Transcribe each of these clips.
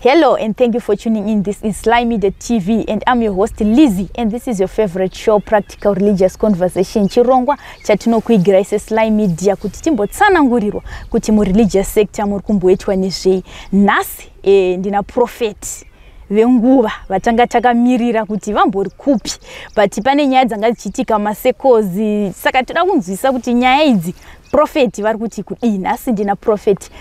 Hello and thank you for tuning in. This is Sly Media TV and I'm your host Lizzie, and this is your favorite show, Practical Religious Conversation. Chirongwa chatinokuigira ise Sly Media kuti timbotsanangurirwa kuti mu religious sector muri kumboitwa nezvei. Nhasi ndina prophet venguva vatanga takamirira kuti vambori kupi, but pane nyaya dzanga dzichiitika masekozi, saka toda kunzwisa kuti nyaya idzi prophet vari kuti kudii. Nhasi ndina prophet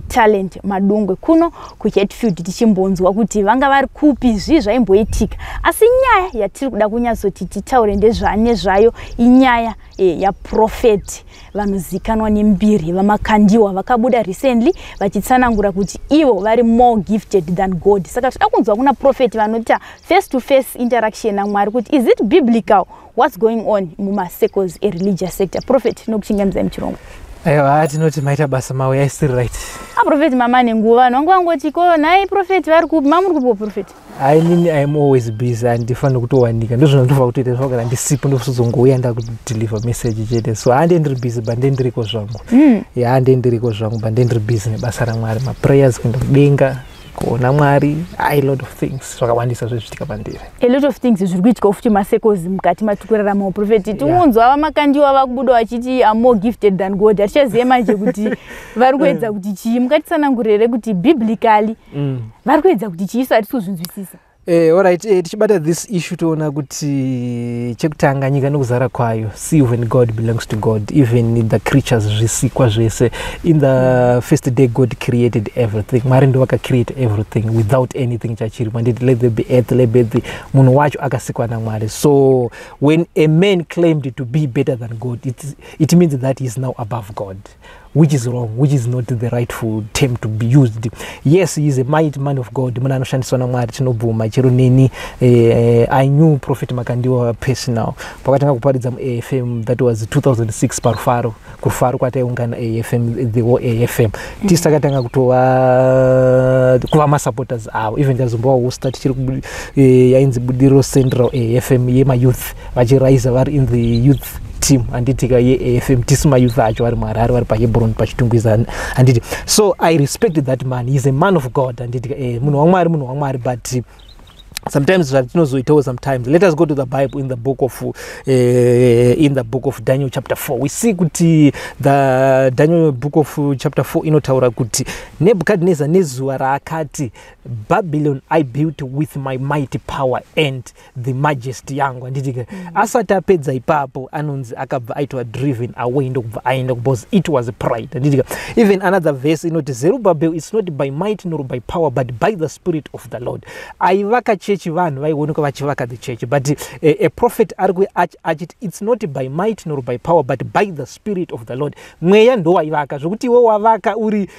talent Madungwe kuno kuHatfield tichimbonzwa kuti vanga vari kupi, zvii zvaimboitika. Asi nyaya yatiri kuda kunyatsoti titaure ndezvane zvayo inyaya ya prophet vanozikanwa nembiri vaMakandiwa vakabuda recently vachitsanangura kuti ivo vari more gifted than God. Saka toda kunzwa kuna prophet vanoita face to face interaction naMwari kuti is it biblical what's going on muma circles a religious sector. Prophet nokuchingamza mchirongwa. Aiwa tinoti maita basa mawe yaisiri right. Prophet mama nenguva nongwangoti ko nai prophet vari kupi mamuri kupi prophet. I am always busy and ndifana kutowanika ndozvino ndova kutoita zvakara ndisipo ndosuzongouya ndakudeliver message chete, so handendiri busy but ndendiriko zvangu. Handendiri zvangu but ndendiri busy nebasa raMwari, ma prayers kuenda kudenga kuona Mwari, a lot of things zvakawandisa zvezvitika pandiri. A lot of things zviri kuitika futi masekozi mukati matukurarama prophet. Timunzwa vaMakandiwa vakubuda vachiti are more gifted than God. Atichaziva manje kuti vari kuedza kuti chii, mukatitsanangurire kuti biblically vari kuedza kuti chii sati kuzvinzwisisa. Alright, tichibata this issue toona kuti chekutanga nyika nokuzara kwayo. See, when God belongs to God, even the creatures zvisikwa zvese. In the first day God created everything. Mwari ndo create everything without anything chachiri. Manditi let there be earth, let there be munhu wacho akasikwa naMwari. So when a man claimed to be better than God, it means that he is now above God, which is wrong, which is not the rightful term to be used. Yes, he is a mighty man of God. Muna anoshandiswa naMwari tinobvuma. Chero neni I knew Prophet Makandiwa personal. Pakatanga kuparidza AFM, that was 2006 parufaro. Kufaro kwataiungana AFM, the whole AFM. Tisakatanga kuva masupporters avo. Even tazombowa hosta tichiri yainzi Budiro Central AFM yema youth. Vachiraisa vari in the youth team anditika ye AFM tisima youth acho vari Marare vari paHebron pachitungwizana anditi. So I respect that man. He's a man of God anditika munhu waMwari, but sometimes sometimes let us go to the Bible in the book of Daniel chapter 4. We see kuti the Daniel book of chapter 4 inotaura kuti Nebuchadnezzar nezuva raakati Babylon I built with my mighty power and the majesty yangu anditika. Asati apedza ipapo anonzi akabva aitwa driven away ndokubva aenda because it was pride anditika. Even another verse inoti Zerubbabel is not by might nor by power but by the spirit of the Lord. Aivaka church vanhu vaionoka vachivaka the church, but a prophet ari achiti it's not by might nor by power but by the spirit of the Lord. Mweya ndo waivaka zvokuti iwe wavaka uri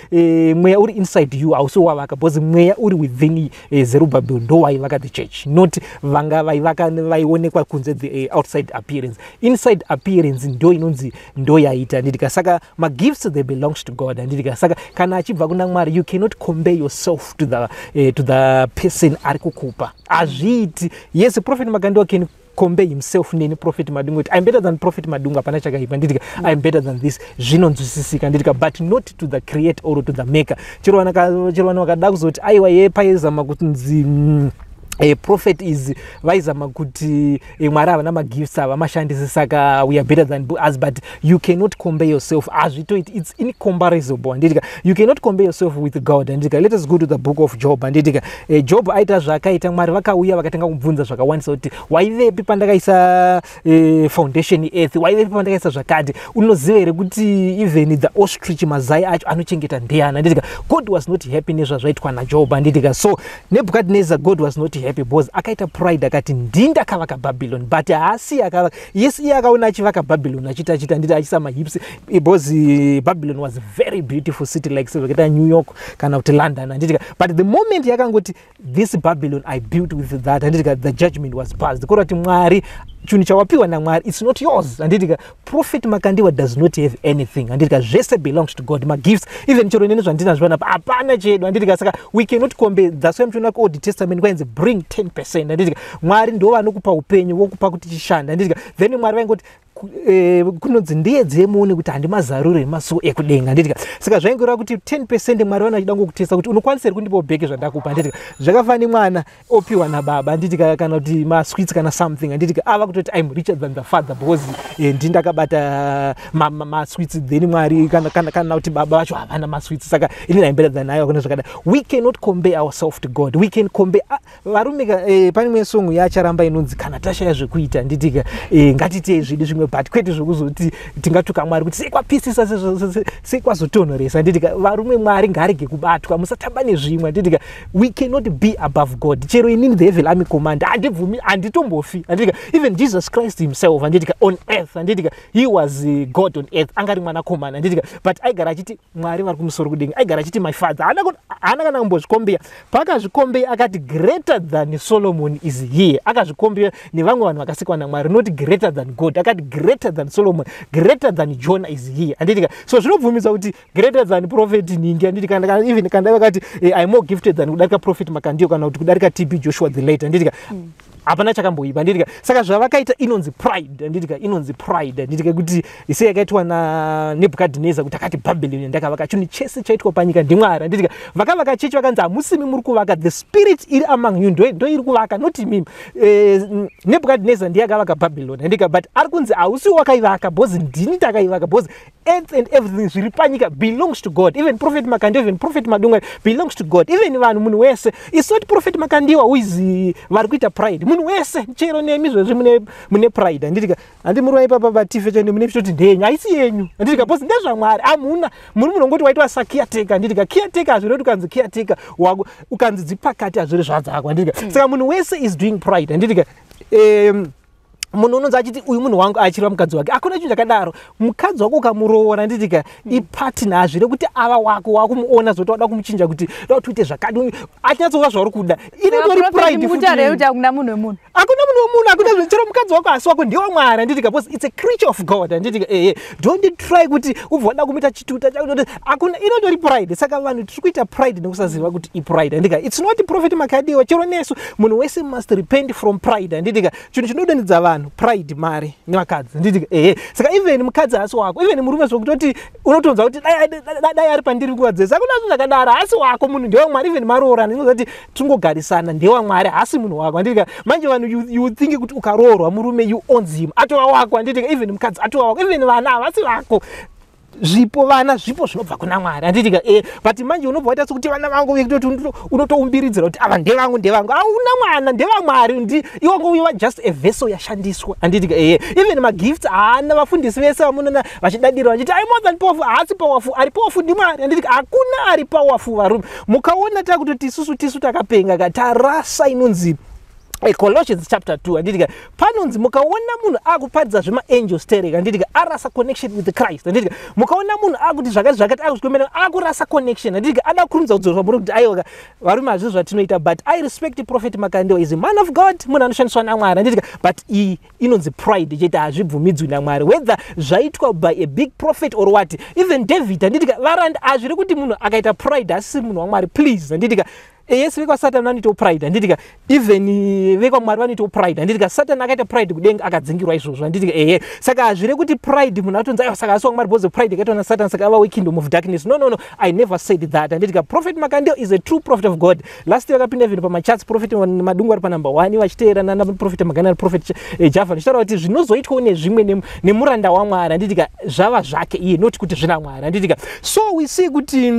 mweya uri inside you hausi wavaka, because mweya uri within Zerubbabel ndo waivaka the church, not vanga vaivaka vaionekwa kunze the outside appearance. Inside appearance ndo inonzi ndo yaita ndidika. Saka ma gifts they belongs to God ndidika. Saka kana achibva kuna Mwari you cannot compare yourself to the person ari kukupa. Azviti. Yes, Prophet Makandiwa can compare himself neni Prophet Madungwe. I'm better than Prophet Madungwe apana chakaipa ndidika. I'm better than this. Zvinonzwisisika ndidika, but not to the creator or to the maker. Chero vanhu vakada kuzoti aiwa ye paizama kutunzi a prophet is vaizama kuti Mwari havana magifts avamashandisi saka we are better than us, but you cannot compare yourself. Azvito it's incomparable andidika. You cannot compare yourself with God andidika. Let us go to the book of Job andidika. Job aita zvakaita Mwari vakauya vakatanga kubvunza zvakawandisa kuti waivepi pandakaisa foundation earth, waivepi pandakaisa zvakati. Unoziva here kuti even the ostrich mazai acho anochengeta ndeyana andidika. God was not happy nezvazvaitwa naJob andidika. So Nebuchadnezzar, God was not happy because akaita pride akati ndinda kavaka Babylon, but haasi akavaka. Yes, iye akaona achivaka Babylon achita ndida achisa mahips, because Babylon was a very beautiful city like New York kana kuti London andidika. But the moment yakangoti this Babylon I built with that andidika, the judgment was passed. Korati Mwari chinhu chawapiwa naMwari, it's not yours andidika. Prophet Makandiwa does not have anything andidika. Zvese belongs to God. My gifts, even chero nene zvandina zvona hapana chedu andidika. Saka we cannot compare. That's why mchona ku Old Testament kwanzi bring 10% andidika. Mwari ndo vanokupa upenyu wokupa kuti chishanda andidika. Then Mwari vaingoti kunonzi ndiedze muone kuti handimazarure masuo ekudenga nditika saka zvaingoreva kuti 10% Mwari vanachida ngokutesa kuti unokwanisa kundipa bheke zvandakupa nditika zvakafanana mwana opiwa nababa nditika kana kuti masweets kana something nditika ava kutoti I'm richer than the father because ndindakabata masweets then Mwari kana kuti baba vacho havana masweets saka ini I'm better than ayo kana zvakada. We cannot compare ourselves to God. We can compare varume pane mwe song yacharamba inonzi kana tashaya zvekuita nditika ngatite zvidi zvimwe but kwete zvokuzoti tingatuka Mwari kuti sekwapisisa sekwazotonoresa nditika varume Mwari ngarege kubatwa musatamba nezvimwe nditika we cannot be above God. Chero inini the evil army commander andibvumi anditombofi nditika even Jesus Christ himself nditika on earth nditika he was God on earth angari mwana komana nditika but aigara achiti Mwari vari kumusoro kudenga aigara achiti my father ana kana kumbozvikombeya pakazvikombeya akati greater than Solomon is here akazvikombeya nevamwe vanhu vakasikwa naMwari not greater than God akati greater than Solomon greater than Jonah is here anditika so zvinobvumisa kuti greater than prophet ningi anditika even kana vakati I'm more gifted than kudarika prophet Makandiwa kana kuti kudarika TB Joshua the late anditika hapana chakamboipa nditika saka zvavakaita inonzi pride nditika inonzi pride nditika kuti ise yakaitwa na Nebukadnezar kuti akati Babylon ndakavaka chinhu chese chaitwa panyika ndiMwari nditika vakavaka chechi vakanzi hamusimi muri kuvaka the spirit iri among you ndo iri kuvaka not mimi Nebukadnezar ndiye akavaka Babylon ndika but ari kunzi hausi wakaivaka because ndini takaivaka because earth and everything zviri panyika belongs to God. Even prophet Makandiwa even prophet Madungwe belongs to God. Even vanhu munhu wese it's not prophet Makandiwa who is vari kuita pride munhu wese chero nemi zvezvi mune pride nditika handi muri waipapa patife chende mune kuti ndenyu haisi yenyu nditika because ndezvaMwari amuna muri munongoti waitwa sakiateka nditika kiateka hazviroti ukanzi kiateka ukanzi dzipakati hazviri zvadzakwa nditika saka munhu wese is doing pride nditika munhu unonzi achiti uyu munhu wangu achirwa mukadzi wake akuna chinhu chakadaro mukadzi wako ukamuroora nditika ipatina hazvire kuti ava wako wakumuona zoti wada kumuchinja kuti da tuite zvakadi achinyatsova zvauri kuda inotori pride kuti hakuna munhu wemunhu hakuna chero mukadzi wako asi wako ndiwe Mwari nditika because it's a creature of God nditika don't try kuti ubva wada kumuita chituta chakuti hakuna inotori pride saka vanhu tiri kuita pride nekusaziva kuti ipride nditika it's not prophet Makandiwa chero nesu munhu wese must repent from pride nditika chinhu chinodonedza vanhu pride mari nevakadzi nditika saka even mukadzi asi wako even murume zvokutoti unotonza kuti dai ari pandiri kuwadzesa hakuna zvinhu zvakadaro asi wako munhu ndewa Mwari even maroorana inozati tingogarisana ndewa Mwari hasi munhu wako anditika manje vanhu you think kuti ukaroorwa murume you owns him atova wako anditika even mukadzi atova wako even vana havasi vako zvipo vana zvipo zvinobva kuna Mwari anditika but manje unobva waita sekuti vana vangu vekutoti unotoumbirizira kuti ava ndevangu hauna mwana ndevaMwari iwangu you are just a vessel yashandiswa anditika even magifts haana vafundisi vese vamunona vachidadira vachiti I'm more than powerful haasi powerful ari powerful ndiMwari anditika hakuna ari powerful varume mukaona takutoti isusu takapenga tarasa inonzi Colossians chapter 2 anditika panonzi mukaona munhu akupadza zvema angels tereka anditika arasa connection with Christ anditika mukaona munhu akuti zvakati akuzikomera akurasa connection anditika ada kurumza kudzorwa muri kuti aiwa varume hazvizvo zvatinoita but I respect prophet Makandiwa is a man of God munhu anoshandiswa naMwari anditika but inonzi pride chete hazvibvumidzwi naMwari whether zvaitwa by a big prophet or what even David anditika varanda hazviri kuti munhu akaita pride asisi munhu waMwari please anditika yes vekwasatani vanoitawo pride anditika even vekwamwari vanoitawo pride anditika satani akaita pride kudenga akadzingirwa izvozvo anditika saka hazvire kuti pride munhu atonzi aiwa saka asi waMwari because pride yakaitwa nasatani saka ava wekingdom of darkness no I never said that anditika prophet Makandiwa is a true prophet of God last vakapinda even pamacharts prophet Madungwe ari panumber 1 vachiteerana naprofet Makandiwa prophet Java ndichitaura kuti zvinozoitwawo nezvimwe nemuranda waMwari anditika zvava zvake iye not kuti zvina Mwari anditika so we see kuti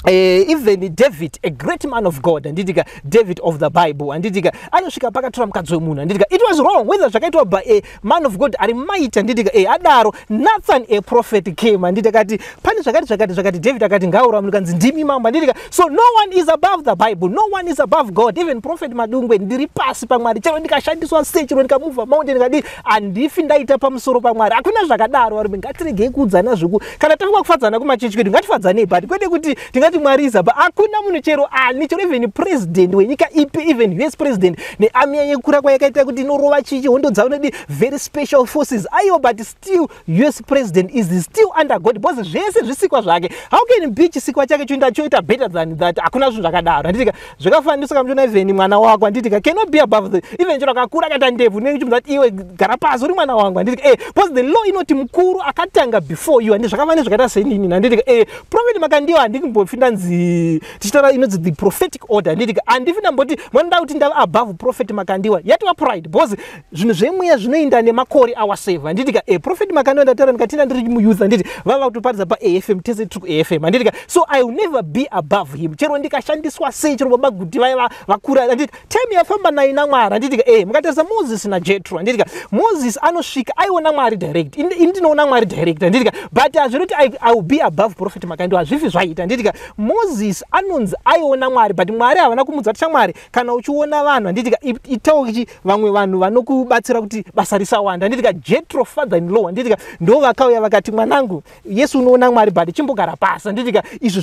even David a great man of God anditika David of the Bible anditika anosvika pakatora mukadzi wemunhu anditika it was wrong whether zvakaitwa by a man of God ari mighty anditika adaro Nathan a prophet came anditika kati pane zvakati David akati ngaura munhu kanzi ndimi mambo anditika so no one is above the Bible no one is above God even prophet Madungwe ndiri pasi paMwari chero ndikashandiswa sei chero ndikamuvha mountain ndikadi andifi ndaita pamusoro paMwari hakuna zvakadaro varume ngatiregei kuudzana zviku kana tanga kufadzana kumachechi kwedu ngatifadzanei but kwete kuti ndati Mwari is above. Hakuna munhu chero ani chero even president wenyika ipi, even US president nearmy yekura kwayakaita kuti inorova chichi hondo dzawo nedi very special forces. Aiyo, but still US president is still under God because zvese zvisikwa zvake. How can be chisikwa chake choenda choita better than that? Hakuna zvinhu zvakadaro. Handitika zvakafanisa kamjona even mwana wako handitika cannot be above the even chero kakura kata ndebvu nekuti iwe gara pasi uri mwana wangu handitika because the law inoti mukuru akatanga before you. Handi zvakafanira zvakaita senini handitika prophet Makandiwa handikumbopinda nzi tichitaura inodzi the prophetic order handitika handifi ndamboti mwandakuti kuti ndava above prophet Makandiwa yatova pride because zvinhu zvemweya zvinoenda nemakore awasave handitika prophet Makandiwa ndataura ndikatina ndiri muyouth handiti vava kutoparidza paAFM tese tiri kuAFM handitika so I will never be above him chero ndikashandiswa sei chero baba guti vaya vakura handitika time yafamba nayo naMwari handitika mukatarisa Moses naJethro handitika Moses anosvika aiona Mwari direct indinoona Mwari direct handitika but hazvinoti I will be above prophet Makandiwa hazvifi zvaita handitika Moses anonzi aiona Mwari but Mwari havana kumudza kuti shamwari kana uchiona vanhu handitika itawo kuti vamwe vanhu vanokubatsira kuti basa risawanda handitika Jethro father in law handitika ndo vakauya vakati mwanangu Yesu unoona Mwari but chimbogara pasi handitika izvo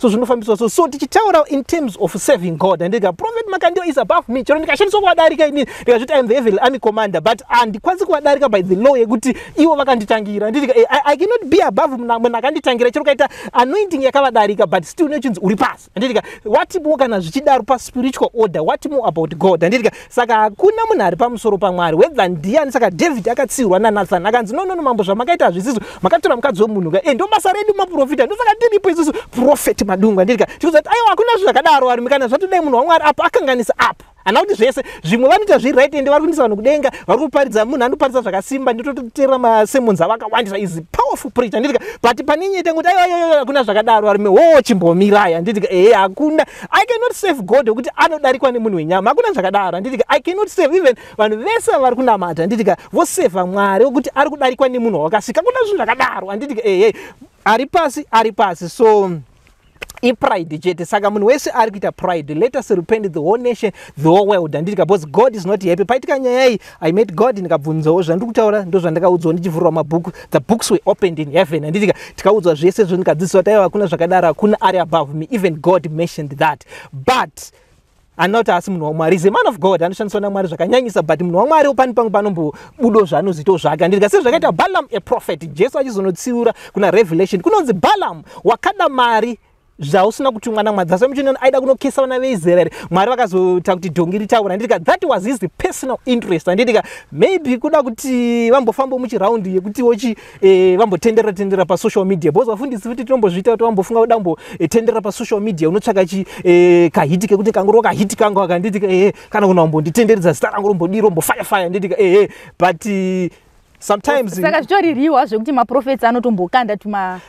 zvinofambiswa so tichitaura in terms of serving God handitika prophet Makandiwa is above me chero ndikashandiswa kuvadarika inini ndikazviti I am the heavenly army commander but handikwanisi kuvadarika by the law yekuti ivo vakanditangira handitika I cannot be above munhu akanditangira chero kaita anointing yakavadarika but still nechinzi uri pasi handitika watibo kana zvichidaro paspiritual order what more about God handitika saka hakuna munhu ari pamusoro paMwari whether ndiani. Saka David akatsiurwa naNathan akanzi no mambo zvamakaita hazvisizo makatora mukadzi womunhu ndo basa redu maprofita ndosaka tiripo isusu prophet Madungwe handitika tikuzati aiwa hakuna zvinhu zvakadaro ari kana zvatodai munhu waMwari apa akanganisa apa ana kuti zvese zvimwe vanoita zviright ende vari kuendesa vanhu kudenga vari kuparidza munhu anoparidza zvakasimba nditototera masemonzi avakawandisa is powerful preacher handitika but paninyete kuti aiwa hakuna zvakadaro ari chimbomirai handitika hakuna I cannot save God wekuti anodarikwa nemunhu wenyama hakuna zvakadaro handitika I cannot save even vanhu vese vari kunamata handitika voseva Mwari wekuti ari kudarikwa nemunhu wakasika hakuna zvinhu zvakadaro handitika ari pasi so pride chete saka munhu wese ari kuita pride let us repent the whole nation the whole world handitika because God is not happy paitika nyaya iyi I met God ndikabvunzawo zvandikutaura ndo zvandakaudzwa ndichivhurwa mabhuku the books were opened in heaven handitika tikaudzwa zvese zvandikadzidziswa kuti aiwa hakuna zvakadaro hakuna ari above me even God mentioned that but anoti asi munhu waMwari is a man of God anoshandiswa naMwari zvakanyanyisa but munhu waMwari pani pamwe panombobudo zvaanoziitawo zvake handitika sezvakaita Balaam a prophet Jesu achizonotsiura kuna Revelation kunonzi Balaam wakada mari zvausina kutumwa naMwari zvasemuchinoni aida kunokesa vana veIsraeri Mwari vakazota kuti dhongi ritaura handitika that was his personal interest handitika maybe kuda kuti vambofamba muchiraundi yekuti vambotenderera pasocial media because vafundisi futi tinombozviita kuti vambofunga kuti vambotenderera pasocial media unotsvaka kahiti kekuti kangoro kahiti kangu akanditika kana kuna vambonditenderedza zita rangu rombodii rombofaya handitika but sometimes saka zvitoririwa zvekuti maprofets anotombokanda tuma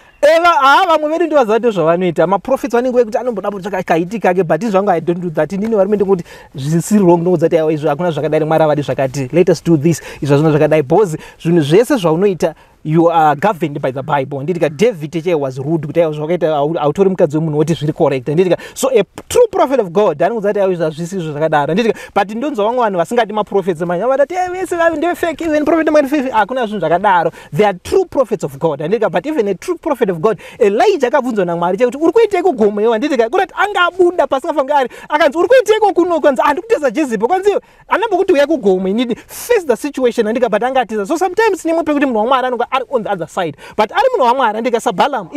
vamwe vedu ndivazvato zvavanoita maprofits vanenge vekuti anomboda kutsvaka kahiti kake but izvangu I don't do that inini vari mende kuti zvisiri wrong nokudzati aiwa izvo hakuna zvakadai Mwari avadi zvakati let us do this izvo zvino zvakadai because zvinhu zvese zvaunoita you are governed by the Bible handitika David che was rude kuti aiwa zvakaita autori mukadzi wemunhu woti zviri correct handitika so a true prophet of God anokudzati aiwa izvo hazvisizvo zvakadaro handitika but ndonzwa vamwe vanhu vasingati maprofits manya vatati vese ndeve fake even prophet Makandiwa hakuna zvinhu zvakadaro they are true prophets of God handitika but even a true prophet of God Elijah akabvunzwa naMwari chekuti uri kuiteiko gomo handitika kurati anga abuda pasingafanga ari akanzi uri kuiteiko kuno kwanzi handikuteza Jezebel kwanzi anambokuti uya kugomo inini face the situation handika but angatiza so sometimes nemwe pekuti munhu waMwari anonga ari on the other side but ari munhu waMwari handika saBalaam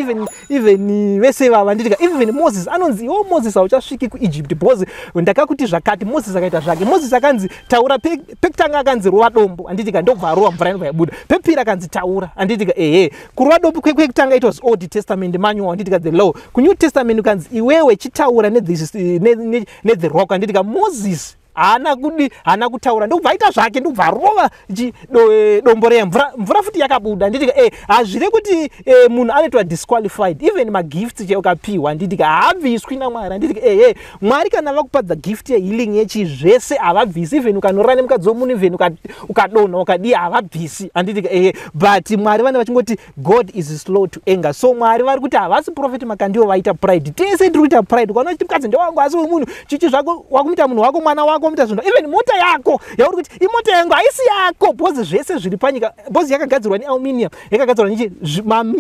even vese vava handika even Moses anonzi Moses hauchasviki kuEgypt because ndakakuti zvakati Moses akaita zvake Moses akanzi taura pekutanga akanzi rova dombo handitika ndobva arova mvura inobva yabuda pepiri akanzi taura handitika kurova dombo kwekutanga it was Old Testament manual handitika the law kuNew Testament ukanzi iwewe chitaura the rock handitika Moses haana kutaura ndobva aita zvake ndobva arova dombo remvura futi yakabuda handitika hazvire kuti munhu anoitwa disqualified even magifts cheukapiwa handitika haabviswi naMwari handitika Mwari kana vakupa the gift yehealing yechi zvese havabvisi even ukanorora nemukadzi womunhu even ukadonha ukadii havabvisi handitika but Mwari vane vachingoti God is slow to anger so Mwari vari kuti havasi prophet Makandiwa vaita pride tese tiri kuita pride ukaona kuti mukadzi ndewangu asi wemunhu chichi zvako wakumuita munhu wako mwana wako muta zvinhu even mota yako yauri kuti imota yangu haisi yako bhozi zvese zviri panyika bhozi yakagadzirwa nealuminium yakagadzirwa nichi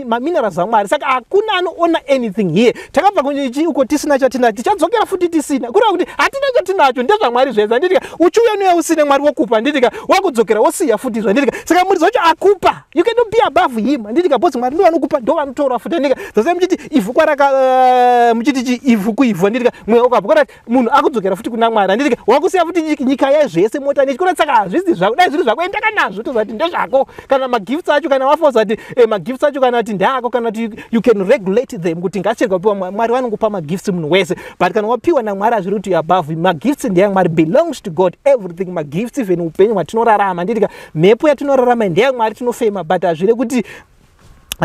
maminerals aMwari saka hakuna anoona anything here takabva kunyichi uko tisina chatinacho tichadzokera futi tisina kureva kuti hatina chatinacho ndezvaMwari zvese anditika uchiuya nuye usine Mwari wokupa anditika wakudzokera wosiya futi zvanditika saka muri zvacho akupa you cannot be above him anditika bhozi Mwari ndo vanokupa ndo vanotora futi anditika zvose muchiti ivhu kwaraka muchiti ivhu kuivhu anditika mweya ukabva kwarati munhu akudzokera futi kuna Mwari anditika wakusiya futi nyika yezvese mota nechikora saka hazvisi zvako dai zviri zvako endaka nazvo tozati ndezvako kana magifts acho kana wafoza ati magifts acho kana ati ndako kana ati you can regulate them kuti ngacherwa piwa Mwari vanongopa magifts munhu wese but kana wapiwa naMwari hazviri kuti above magifts ndeyaMwari belongs to God everything magifts even upenyu hwatinorarama anditika mhepo yatinorarama ndeyaMwari tinofema but hazviri kuti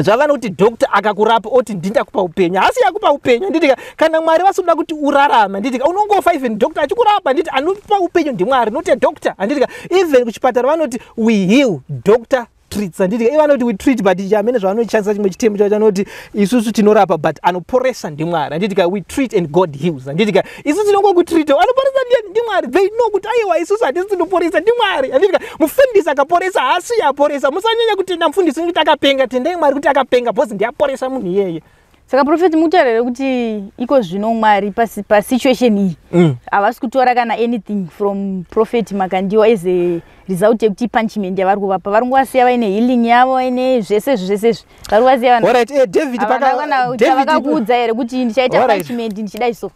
zvavana kuti doctor akakurapa oti ndindakupa upenyu hasi yakupa upenyu anditika kana Mwari vasoda kuti urarama anditika unongofa even doctor achikurapa anditi anopa upenyu ndiMwari not a doctor anditika even kuchipatara vanoti we heal doctor treats anditika ivanoti we treat but chamene zvavanoshandisa chimwe chitemo chacho chanoti isusu tinorapa but anoporesa ndiMwari anditika we treat and God heals anditika isusu tinongokutreat anoporesa ndiMwari they know kuti aiwa isusu hatisi tinoporesa ndiMwari anditika mufundisi akaporesa hasi yaporesa musanyanya kutenda mufundisi kuti akapenga tendai Mwari kuti akapenga bhozi ndiyaporesa munhu iyeye saka profeti mutaurire kuti iko zvino Mwari pasituation iyi havasi kutora kana anything from prophet Makandiwa as a result yekuti punishment yavari kuvapa vari kuvasiya vaine healing yavo vaine zvese vari kuvasiya vakakuudza here kuti ndichaita punishment ndichidai so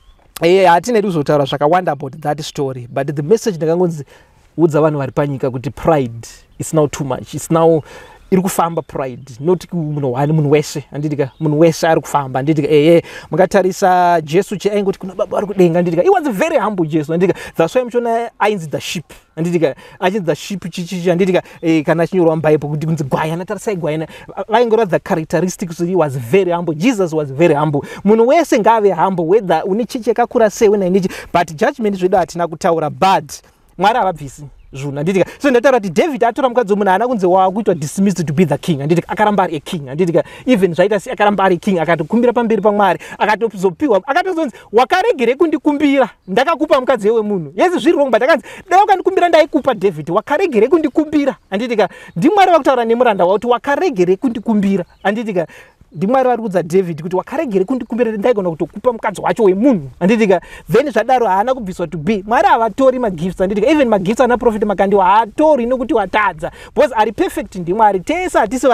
hatinedi kuzotaura zvakawanda about that story but the message ndakangonzi udza vanhu vari panyika kuti pride is now too much it's now iri kufamba pride not munhu wese anditika munhu wese ari kufamba anditika mukatarisa Jesu chaingoti kuna baba ari kudenga anditika he was very humble Jesu anditika that's why muchona ainzi the sheep anditika achinzi the sheep chichi anditika kana chinyorwa muBhayibheri kuti kunzi gwayana tarisai gwayana vaingora the characteristics he was very humble Jesus was very humble munhu wese ngave humble whether une chichi yakakura sei una nichi but judgment zvedu hatina kutaura but Mwari havabvisi zvunhu anditika so ndataura kuti David atora mukadzi womunhu haana kunzi wakuitwa dismissed to be the king anditika akaramba ari a king anditika even zvaita se akaramba ari king akatokumbira pamberi paMwari akatozopiwa akatozonzi wakaregere kundikumbira ndakakupa mukadzi wemunhu yesi zviri wrong but akanzi dai ukandikumbira ndaikupa David wakaregere kundikumbira anditika ndiMwari vakutaura nemuranda wauti wakaregere kundikumbira anditika ndiMwari vari kudza David kuti wakaregere kundikumbira ndaigona kutokupa mukadzi wacho wemunhu anditika then zvadaro haana kubviswa to be Mwari havatori magifts anditika even magifts ana prophet Makandiwa haatori nokuti watadza because ari perfect ndiMwari tese hatisi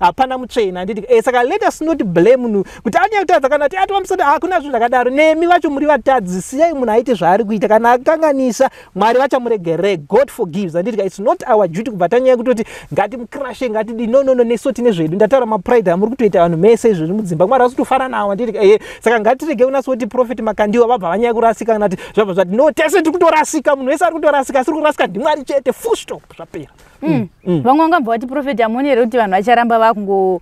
hapana mutsvena anditika saka let us not blame munhu kuti anyatadza kana kuti atiwamisada hakuna zvinhu zvakadaro nemi vacho muri vatadzi siyai munhu aite zvaari kuita kana akanganisa Mwari vachamuregere God forgives anditika it's not our duty kubva tanyaya kutoti ngatimukrashe ngatidi no neso tine zvedu ndataura mapride amuri kutoita vanhu mese izvozvi mudzimba Mwari asitofara nawo anditika saka ngatirege unasoti prophet Makandiwa vabva vanyaya kurasika kana kuti zvabva zvati no tese tiri kutorasika munhu wese ari kutorasika asiri kurasika ndiMwari chete full stop zvapera vamwe vangabva vati prophet hamoni here kuti vanhu vacharamba vakungo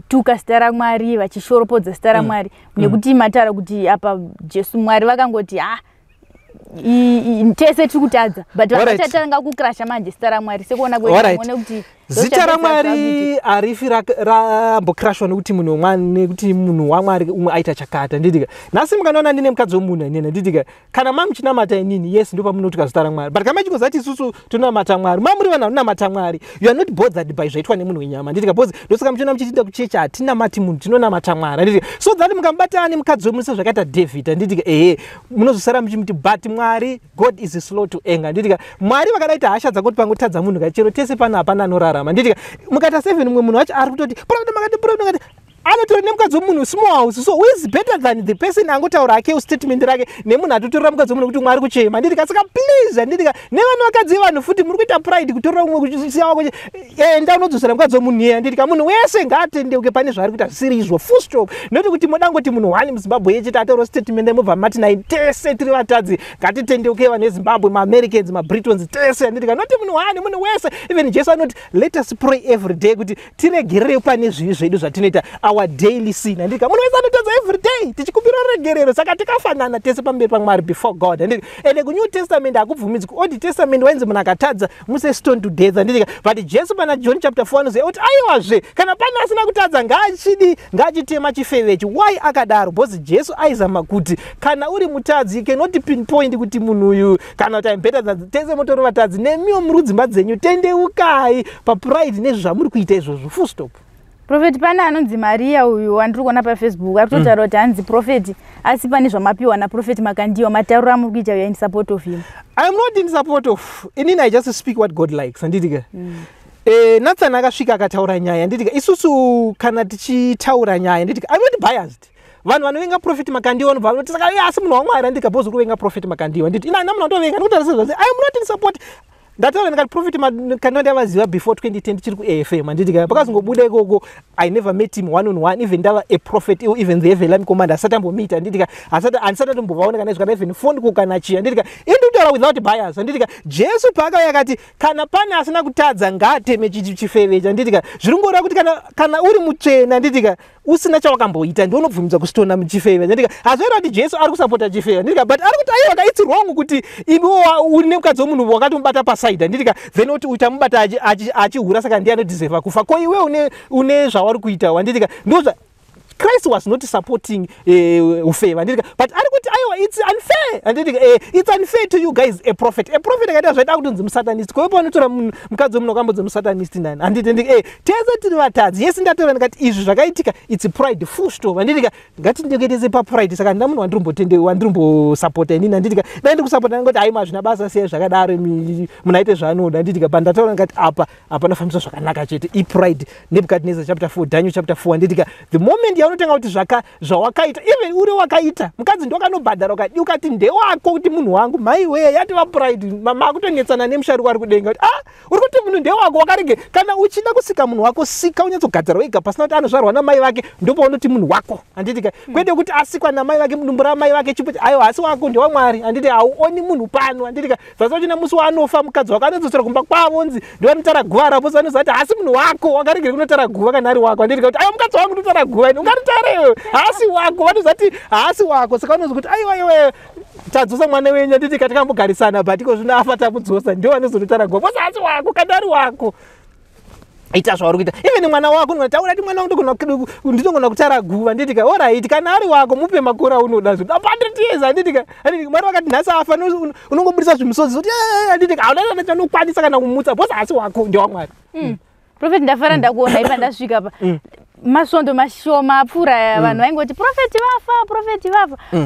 tuka zita raMwari vachishoropodza zita raMwari nekuti mataura kuti apa Jesu Mwari vakangoti tese tiri kutadza but vachatanga kukrasha manje zita raMwari sekuona kweone kuti zita raMwari harifi rambokrashwa nekuti munhu wamwari nekuti munhu waMwari umwe aita chakata nditika nhasi mukanoona ndine mukadzi womunhu inini nditika kana mamuchinamata inini yes ndo pamunotuka zita raMwari but kama chikozati isusu tonamata Mwari mamuri vanhu vanonamata Mwari you are not bothered by zvaitwa nemunhu wenyama nditika because ndosaka muchiona muchitinda kuchecha hatinamati munhu tinonamata Mwari nditika so that mukamubata nemukadzi womunhu sezvakaita David nditika munozosara muchimuti but Mwari God is slow to anger nditika Mwari vakadaita hasha dzakoti pangotadza munhu kachero tese pano hapana anorarama nditika mukata 7 mumwe munhu wacho ari kutoti prophet anotora nemukadzi womunhu small house so who is better than the person angotaura ake statement rake nemunhu atotorera mukadzi womunhu kuti Mwari kuchema nditika saka please nditika nevanhu vakadzi vanhu futi muri kuita pride kutorera umwe kuchisiya wako enda unodzosera mukadzi womunhu iye nditika munhu wese ngaatendeuke pane zvaari kuita zvisiri izvo full stop noti kuti modangoti munhu wani muZimbabwe yechiti ataura statement emobva mati nai tese tiri vatadzi ngatitendeuke vanhu veZimbabwe maAmericans maBritons tese nditika noti munhu wani munhu wese even Jesu anoti let us pray every day kuti tiregerere pane zvivi zvedu zvatinoita our daily sin. Handika munhu wese anotadza every day tichikumbira regerero saka tikafanana tese pamberi paMwari before God. Handika ende ku New Testament akubvumidzi ku Old Testament wenzi munhu akatadza muse stone to death. Handika but Jesu pana John chapter 4 anoziva kuti aiwazve kana pana asina kutadza ngachitema chifevechi. Why akadaro? Because Jesu aizama kuti kana uri mutadzi you cannot pinpoint kuti munhu uyu kana kuti better than tese motori vatadzi nemiwo muri dzimba dzenyu tendeukai pa pride nezvamuri kuita izvozvo full stop. Prophet pana anonzi Maria uyu wandiri kuona pa Facebook akutotaura kuti hanzi prophet asi pane zvamapiwa na prophet Makandiwa matauro amuri kuita you are in support of him. I am not in support of. Inini I just speak what God likes. Handika Nathan akasvika akataura nyaya. Handika isusu kana tichitaura nyaya. Handika I'm not biased. Vanhu vanovenga prophet Makandiwa vanobva vanoti saka asi munhu waMwari. Handika bozi kuvenga prophet Makandiwa. Handiti ina munhu anovenga nokutaura I am not in support. Ndataura ndikati prophet Makandiwa ndavaziva before 2010 tichiri ku AFM. Handika pakazongobuda ikoko I never met him one on one, even ndava a prophet even the Evelyn commander asati ambomita. Handika asati atombovaona kana zvakana even phone kana chi. Handika indutaura without bias. Handika Jesu pakauya akati kana pane asina kutadza ngateme chifevechi. Handika zvirongora kuti kana uri mutsvena. Handika usina chawakamboita ndiwo unobvumidza kusitona muchifeve. Handika hazvaita kuti Jesu ari kusapota chifeve. Handika but ari kuti aiwa it's wrong kuti iwe uri nemukadzi womunhu wakatomubata paside. Handika then kuti utamubata achihura saka ndiye anodeserva kufa ko iwe une zvavari kuita. Handika ndozva Christ was not supporting ufeva. Handika but ari kuti aiwa it's unfair. Handika it's unfair to you guys. A prophet akaita zvaita kuti musatanist ko ipo anotora mukadzi womunhu wakambodzi musatanist nani. Handika tese tiri vatadzi. Yes ndataura ndikati izvi zvakaitika it's pride full stop. Handika ngatindeketese pa pride saka ndina munhu wandirimbosupporta inini. Handika ndaende kusupporta ngoti hayi mazvina basa sei zvakadaro munaite zvanoda. Handika but ndataura ndikati apa nofambiswa zvakanaka chete I pride. Nebuchadnezzar chapter 4 Daniel chapter 4. Handika the moment unotenga kuti zvawakaita even uri wakaita mukadzi ndokanobhadhara ukati ndewako kuti munhu wangu maiwe yati va pride mama kutonetsana nemusharuka ari kudenga kuti uri kuti munhu ndewako wakarege kana uchida kusika munhu wako sika unyatsogadzira wega pasina kuti anozvarwa namai vake ndipo unoti munhu wako. Handika kwete kuti asikwa namai vake mudumbu ramai vake chipo aiwa asi wako ndewaMwari. Handiti hauoni munhu pano. Handika zvasati namusi waanofa mukadzi wako anodzosera kumba kwavonzi ndiwanotara guva rapo anoziva kuti hasi munhu wako wakaregere kunotara guva kana ari wako. Handika kuti aiwa mukadzi wangu ndotara guva ungatitarewe hasi wako vanozati hasi wako saka vanozoti kuti aiwa iwe tadzosa mwana wenyu. Handiti tikambogarisana but iko zvino afa tamudzosa ndio vanozotara guva bose hasi wako kana ari wako ita zvauri kuita even mwana wako unotaura kuti mwana wangu ndinogona kutara guva. Handika alright kana ari wako mupe makore aunoda zvino apanditi yeza. Handika Mwari wakati nhasi afa unongobudisa zvimusodzi zoti handika hauna chanokwanisa kana kumutsa bose hasi wako ndewaMwari. Prophet ndafara ndakuona ipa ndasvika pa masvondo mashoma apfuura vanhu vaingoti prophet vafa.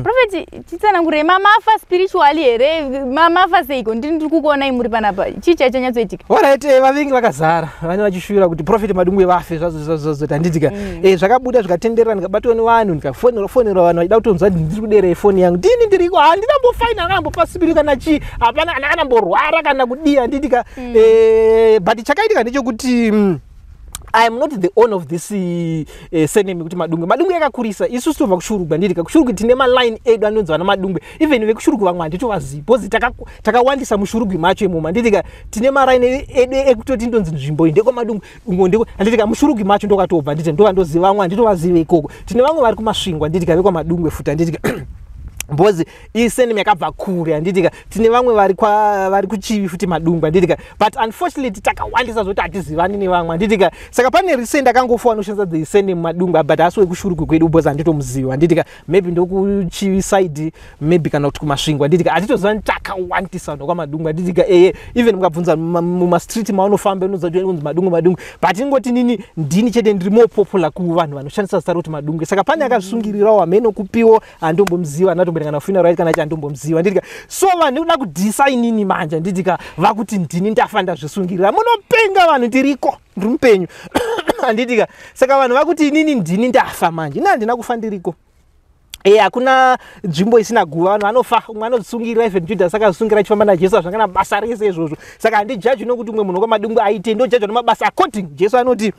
Prophet titsanangure mamafa spiritually here mamafa seiko ndiri kukuona muri panapa chii chanyatsoitika. Alright vavengi vakazara vane vachishuvira kuti prophet Madungwe vafe zvazvo. Handika zvakabuda zvikatenderera ndikabatwa nevanhu ndikafonera vanhu vachida kutonzwa ndiri kudera foni yangu ndini ndiriko handinambofaina akanambopa spiri kana chii hapana akanamborwara kana kudii. Handika but chakaitika ndechekuti I am not the owner of this surname kuti Madungwe yakakurisa isusu tobva kushurugwa. Handika kushurugwa tine maline edu anonzwa naMadungwe even vekushurugwa vamwe handitovazivi because takawandisa mushurugwi macho imomo. Handika tine maline edu ekutoti ndonzi nzvimbo ndeko Madungwe ndeko. Handika mushurugwi macho ndokatobva handiti ndovandoziva vamwe handitovazive ikoko. Tine vamwe vari kumasvingwa handika vekwaMadungwe futa. Handika mbozi iseni yakabva kure. Handika tine vamwe vari kuchivi futi Madungwe. Handika but unfortunately takawandisa zoti hatizivani nevamwe. Handika saka pane recent akangofa anoshandisa the surname Madungwe but asi wekushurugwi kwedu because handitomuziva. Handika maybe ndokuchivi side maybe kana kuti kumasvingwa. Handika hatitozivani takawandisa ndokwaMadungwe. Handika even mukabvunza mumastreet maunofamba unoziva kuti unonzi Madungwe but ingoti nini ndini chete ndiri more popular kuvanhu vanoshandisa zita roti Madungwe saka pane akazvisungirirawo hamene kupiwo handombomuziva kana funeral kana chandombomziva. Handika so vanhu uda kudesign manje. Handika vakuti ndini ndafa ndazvisungirira munopenga vanhu ndiriko ndiri mupenyu. Handika saka vanhu vakuti inini ndini ndafa manje ina handina kufa ndiriko. Hakuna nzvimbo isina guva vanhu vanofa umwe anozvisungirira even Judas akazvisungira achifamba naJesu zvakana basa rese izvozvo saka handijaji nokuti umwe munhu wekwaMadungwe aite ndojaji nemabasa according Jesu anoti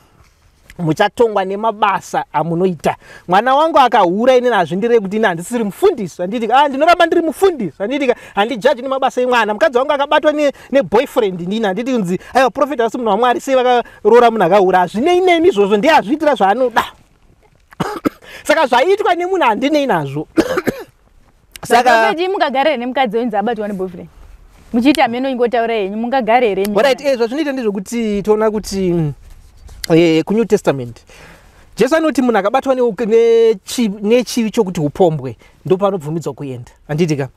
muchatongwa nemabasa amunoita. Mwana wangu akahura inini hazvindirei kuti ini handisiri mufundisi. Handika ndinoramba ndiri mufundisi. Handika handijaji nemabasa emwana. Mukadzi wangu akabatwa neboyfriend ndini handiti kunzi aiwa prophet asi munhu waMwari sei vakaroora munhu akahura hazvinei neni izvozvo ndiye azviitira zvaanoda. Saka zvaitwa nemunhu handinei nazvo. Saka mungagara nemukadzi wenzi abatwa neboyfriend. Muchiti ameno ingotaura yenyu mungagara here. Right, zvazvinoita ndezvokuti toona kuti kuNew Testament Jesu anoti munhu akabatwa nechivi chokuti upombwe ndo panobvumidzwa kuenda. Handitika.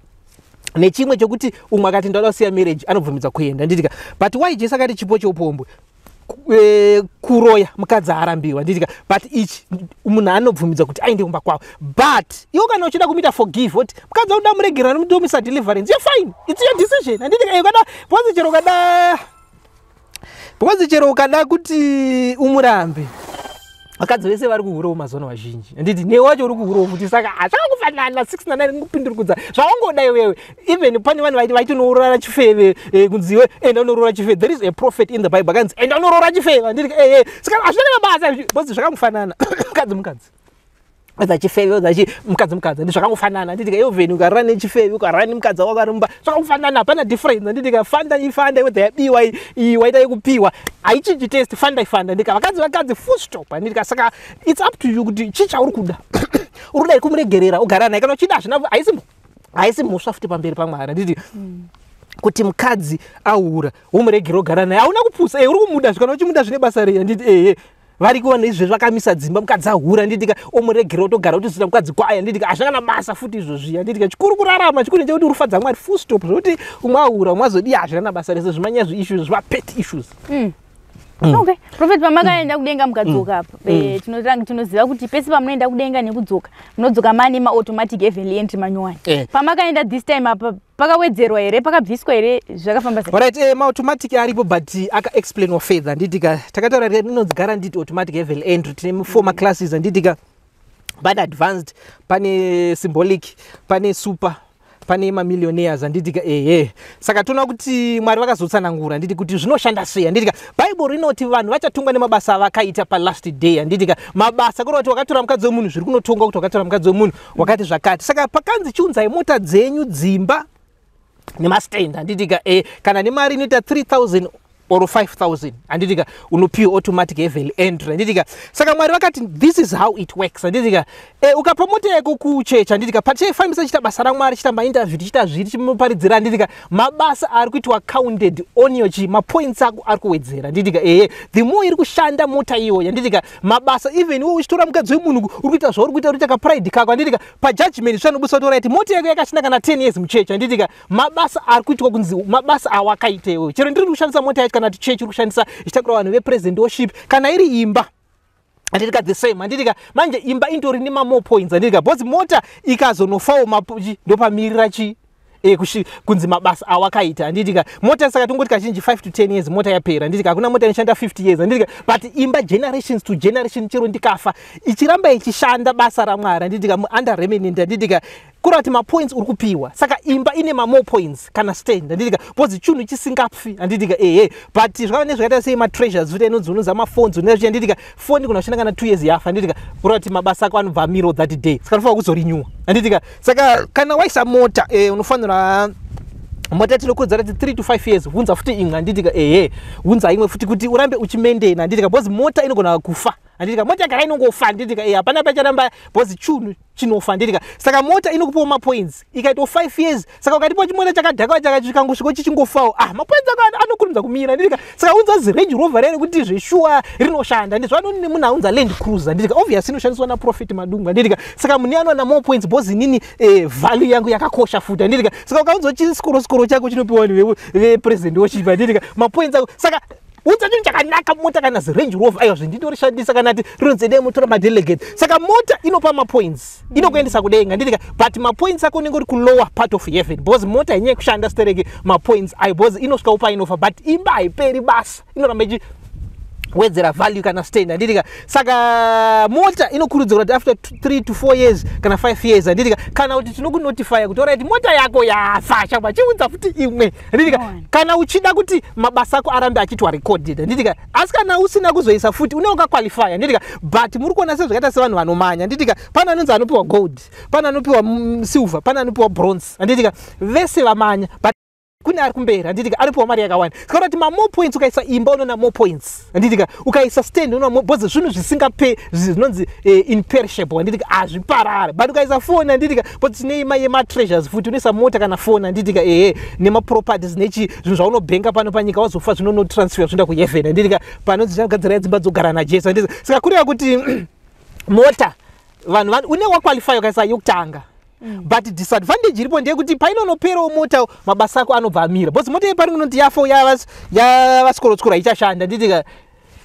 Nechimwe chokuti umwe akati ndoda kusiya marriage anobvumidzwa kuenda. Handitika. But why Jesu akati chipo cheupombwe? Kuroya mukadzi arambiwa. Handitika. But ichi munhu anobvumidzwa kuti aende kumba kwawo. But iwe kana uchida kumuita forgive what mukadzi unoda muregera nomutomisa deliverance. You're fine. It's your decision. Handitika. Ukada bwanzi chero ukada kuti umurambe. Vakadzi vese vari kuhurawo mazuva vazhinji. Handiti newacho uri kuhurawo kuti saka zvakakufanana 69 ngupindurikudza zvaungoda iwewe. Even pane vanhu vaitonorora chifeve kunziwe enda unorora chifeve. There is a prophet in the Bible kanzi enda unorora chifeve. Handiti saka hazvina mabasa bozi zvakangofanana. Mukadzi Aza chifeve uzachi mukadzi ndizvakangofanana. Handiti even ukarara nechifeve ukarara nemukadzi wako ari mumba zvakakufanana hapana difference. Handiti fanda ifanda whether yabiwa waita yekupiwa haichiji test fanda ifanda. Handiti vakadzi full stop. Handiti saka it's up to you kuti chicha uri kuda. Uri kuda kumuregerera ugara naye kana uchida zvina haisi mhosva futi pamberi paMwari. Handiti kuti mukadzi aura womuregera ugara naye hauna kupusa uri kumuda kana uchimuda zvine basa rei. Handiti vari kuona izvezvi vakamisa dzimba mukadzi ahura. Handitika omuregera otogara uchiziva mukadzi kwaya. Handitika hazvangana basa futi izvozvi. Handitika chikuru kurarama chikuru ndechekuti urufadza Mwari full stop. Zvokuti umwe ahura umwe azodi hazvangana basa rese zvimanya zviissues zvapet issues. Okay, Prophet pamakaenda kudenga mukadzoka apa. Tinoziva kuti pese pamunoenda kudenga nekudzoka munodzoka mane automatic heavenly entry manyowani. Pamakaenda this time apa pakawedzerwa here pakabviswa here zvakafamba sei? Right, automatic aripo but aka explain further. Handitika takataura rinonzigara nditi automatic heavenly entry tine former classes. Handitika pane advanced, pane symbolic, pane super, pane mamillionaires. Handitika saka tona kuti Mwari vakazotsanangura handiti kuti zvinoshanda sei. Handitika Bible rinoti vanhu vachatungwa nemabasa avakaita pa last day. Handitika mabasa kuroti wakatora mukadzi wemunhu zviri kunotonga kuti wakatora mukadzi wemunhu wakati zvakati. Saka pakanzi chiunzai mota dzenyu dzimba nemastand. Handitika kana nemari inoita 3,000 or 5,000. Handitika unopiwa automatic heavenly entry. Handitika saka Mwari vakati this is how it works. Handitika ukapa mota yako kuchecha. Handitika pachaifambisa chita basa raMwari chita mainterview chita zviri chimuparidzira. Handitika mabasa ari kuitwa counted on your mapoints ako ari kuwedzera. Handitika the more iri kushanda mota iyoyo. Handitika mabasa even wewe uchitora mukadzi wemunhu uri kuita zvauri kuita uri pride kako. Handitika pajudgment zvanobusa kuti right mota yako yakashinda kana 10 years muchecha. Handitika mabasa ari kuitwa kunzi mabasa awakaita iwewe. Chero ndiri kushandisa mota yacho kana chechi kushandisa ichitakura vanhu vepresident worship kana iri imba. Handitika the same. Handitika manje imba indori nema more points. Handitika bozi mota ikazonofawo mapuchi ndopamirira chi kunzi mabasa awakaita. Handitika mota saka tongoti kazhinji 5 to 10 years mota yapera. Handitika hakuna mota inoshanda 50 years. Handitika but imba generations to generation chero ndikafa ichiramba ichishanda basa raMwari. Handitika under remnant. Handitika kurati mapoints uri kupiwa saka imba ine more points kana stand. Handitika bozi chunhu chisingafi. Handitika but zvakava zvakaita sei treasures zvita inonzunudza maphones unoita. Handitika phone kuna shanda kana 2 years yafa. Handitika kurati mabasa ako anobva miro that day saka unofanira kuzorenewa. Handitika saka kana waisa mota unofanira mota tinokudzara 3 to 5 years hunza futi imwe. Handitika hunza imwe futi kuti urambe uchimendena. Handitika bozi mota inogona kufa. Handitika mota yakara inongofa. Handitika hapana pacharamba bozi chunhu chinofa. Handitika saka mota inokupawo mapoints ikaita 5 years saka ukatipa chimota chakadhaka chakangosvika chichingofawo mapoints ako anokurumidza kumira. Handitika saka unza zirange rover rere kuti zveshuwa rinoshanda. Ndizvanoni munhu aunza land cruiser. Handitika obviously inoshandiswa naProphet Madungwe. Handitika saka munhu anowana more points bozi nini value yangu yakakosha futi. Handitika saka ukaunza chisikoro chako chinopiwa vepresident worship. Handitika mapoints ako saka unza chinhu chakanaka mota kana zirange rover ayo zvinditorishandisa kana ti rinonzede mutora madelegate. Saka mota inopa mapoints inokuendesa kudenga. Handitika but mapoints ako unenge uri kulower part of heaven bozi mota inyaya kushanda stereke mapoints ayo bozi inosvika upa inofa but imba haiperi basa inoramba ichi wedzera value kana stand. Handitika saka mota inokurudzirwa kuti after 3 to 4 years kana 5 years. Handitika kana kuti tinokunotify kuti alright mota yako yafa chamba chiunza futi imwe. Handitika kana uchida kuti mabasa ako arambe achitwa recorded. Handitika asi kana usina kuzoisa futi une ukaqualify. Handitika but muri kuona sezvakaita sevanhu vanomanya. Handitika pana anonzi anopiwa gold, pana anopiwa silver, pana anopiwa bronze. Handitika vese vamanya but kune ari kumberi handitika aripo mari yakawanda saka kuti more points ukaisa imba unoona more points handitika ukaisa stand unoona more bhozi zvinhu zvisingape zvinonzi imperishable handitika azviparare but ukaisa phone handitika bhozi tine treasures futi unoisa mota kana phone handitika nemaproperties nechi zvinhu zvaunobhenga pano panyika wazofa zvinonotransfer zvinda kuheaven handitika panonzi chagadzira dzimba dzogara najesu handitika saka kureva kuti mota vanhu une waqualify ukaisa yokutanga but disadvantage iripo ndeyekuti painonoperawo mota mabasa ako anobva amira bhozi mota yepari unoti yafo yavasikorotsukura ichashanda nditika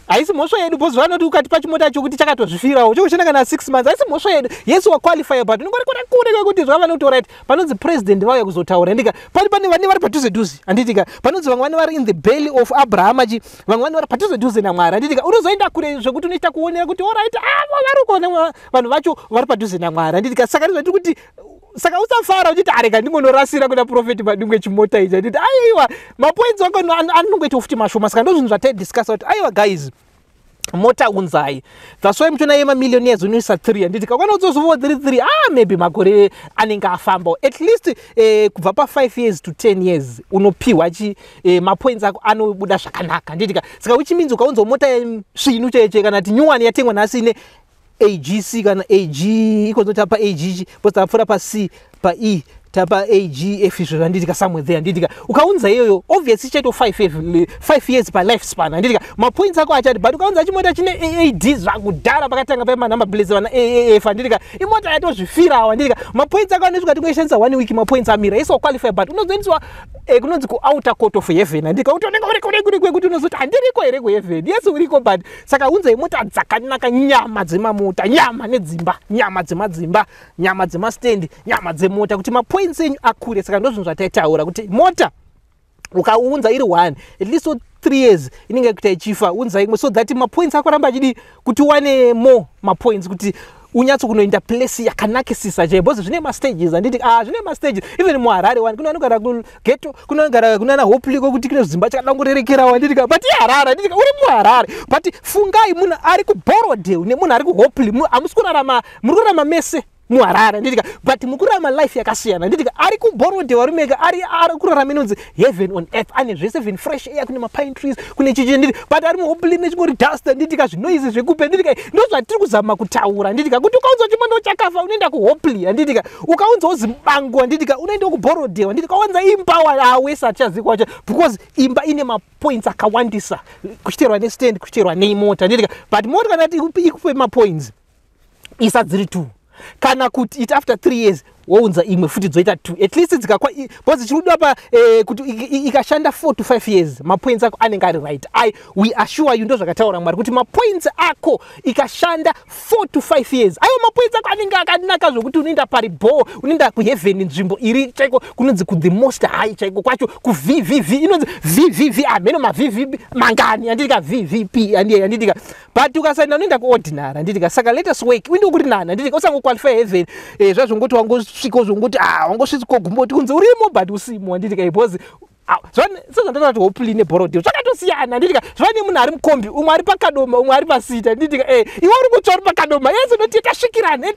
haisi mhosva yedu bhozi vanoti ukati pachimota chokuti chakatozvifirawo chokushanda kana 6 months haisi mhosva yedu yesu waqualify but unongorekora kure kwekuti zvava noti alright panonzi president vauya kuzotaura ndika pane vane vari padhuze handitika panonzi vamwe vane vari in the belly of abraham vamwe vane vari padhuze namwari handitika unozoenda kure zvekuti unoita kuonera kuti alright vari kuona vanhu vacho vari padhuze namwari handitika saka ndizvati kuti saka usafara uchiti areka ndingonorasira kuna profeti Madungwe chimota ichi nditi aiwa mapoints wako anongoita futi mashoma saka ndozvinhu zvataidiscussa kuti aiwa guys mota unzai that's why mutona yemamillionaires unoisa 3 handiti kakwana utsozova 3 maybe makore anenge afamba at least kubva pa5 years to 10 years unopiwa mapoints ako anobuda zvakanaka handiti saka which means ukaunza mota svinhu cheche kana kuti new one yatengwa nhasi ine AGC kana AG ikozoti pa AG postapfura pa C pa E tapa AG efisho handiti somewhere there handiti ukaunza iyoyo obviously chaito 5 years pa life span handiti mapoints ako achati but ukaunza chimota chine AAD zvakudhara pakatanga pa number plates vana AAF handiti imota yatozvifira handiti mapoints ako anosvika tingoshandisa 1 week mapoints amira iso qualify but unozoendeswa kunonzi ku outer court of heaven handiti utonenge uri kwekuti unozoti handiriko here ku heaven yes uriko but saka unza imota dzakanaka nyama dzemamota nyama nedzimba nyama dzemadzimba nyama dzemastand nyama dzemota kuti mapoints enyu akure saka ndozvinhu zvataitaura kuti mota ukaunza iri 1 at least 3 years inenge kuti ichifa unza imwe so that mapoints akoramba achidi kuti wane more mapoints kuti unyatso kunoenda place yakanakisisa je bozi zvine stages handiti zvine stages even muharare wani kuna anogara kugeto kuna hopeliko kuti kune zimba chakadangorerekerawo handiti but iharare handiti uri muharare but fungai munhu ari kuborodale nemunhu ari kuhopeli hamusi kurarama muri kurarama mese muharara ndika but mukurama life yakasiyana ndika ari kuborodale warimeka ari kurarama inonzi heaven on earth ane zvese even fresh air kune pine trees kune chichi ndika but ari muhopeli nechingori dust ndika zvinoizi zvekupe ndika ndozvatiri kuzama kutaura ndika kuti ukaunza chimondo chakafa unoenda kuhopeli ndika ukaunza Zimbabwe ndika unoenda kuborodale ndika ukaunza imba awesa achazikwa because imba ine mapoints akawandisa kuchiterwa nestand kuchiterwa neimota ndika but mota kana ikupe mapoints isadziri 2 kana kuti it after 3 years wounza imwe futi dzoita 2 at least dzikakwa bozi chirudwa pa kuti ikashanda 4 to 5 years mapoints ako anenge ari right we assure you ndo zvakataura Mwari kuti mapoints ako ikashanda 4 to 5 years ayo mapoints ako anenge akanaka zvokuti unoenda paribo unoenda kuheaven nzvimbo iri chaiko kunonzi ku the most high chaiko kwacho ku VVV inonzi VVV ameno ma VVP mangani andika VVP andika but ukasaenda unoenda ku ordinary andika saka let us work unoenda kuri nana andika usango qualify heaven zvazvongoti wangosvika zvongoti wangosvika gumboti kunze urimo but usimo andika because sezvandati hopefully neborodale zvakatosiyana nditika zvane munhu ari mukombi umwe ari pakadoma umwe ari pasita nditika iwe uri kutsva uri pakadoma yese noti tasvikirana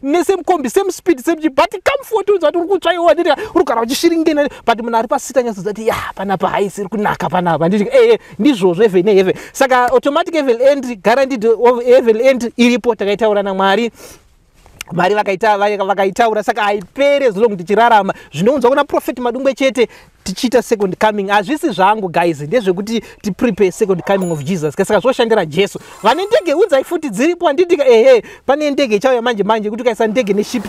nesemukombi same speed same but come forward unza kuti uri kutsva iwe nditika uri kugara uchishiringena but munhu ari pasita nyazozati panapa haisi iri kunaka panapa nditika ndizvozvo heaven neheaven saka automatic heaven end guaranteed heaven end iripo takaitaura naMwari Mwari vakaitaura saka haipere zvinongo tichirarama zvinounzwa kuna Prophet Madungwe chete tichita second coming hazvisi zvangu guys ndezvekuti tiprepare second coming of Jesus saka zvoshandira Jesu vane ndege unzai futi dziripo nditika pane ndege chauya manje kuti ukaisa ndege neship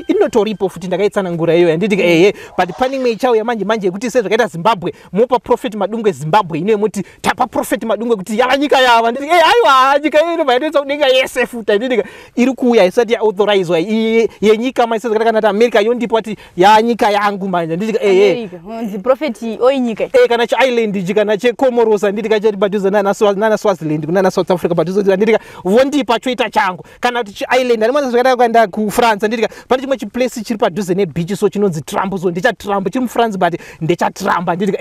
inotoripo futi ndakaitsanangura iyoyo nditika but pane imwe chauya manje yekuti sezvakaita Zimbabwe mopa Prophet Madungwe Zimbabwe ine muti tapa Prophet Madungwe kuti yava nyika yava nditika aiwa nyika ino vainoita kudenga yese futa nditika iri kuuya isati yaauthorizewa yenyika maisezvakaita kana America yondipa kuti yanyika yangu manje nditika the prophet oinyika kana chaisland kana checomoros nditika chari padhuze nana Swaziland kunana South Africa padhuze nditika vondipa choita changu kana kuti chaisland ari mwanzo zvakaita kuenda kuFrance nditika pane chimwe chiplace chiri padhuze nebeach so chinonzi Trump so ndichatrump chiri muFrance but ndichatrump nditika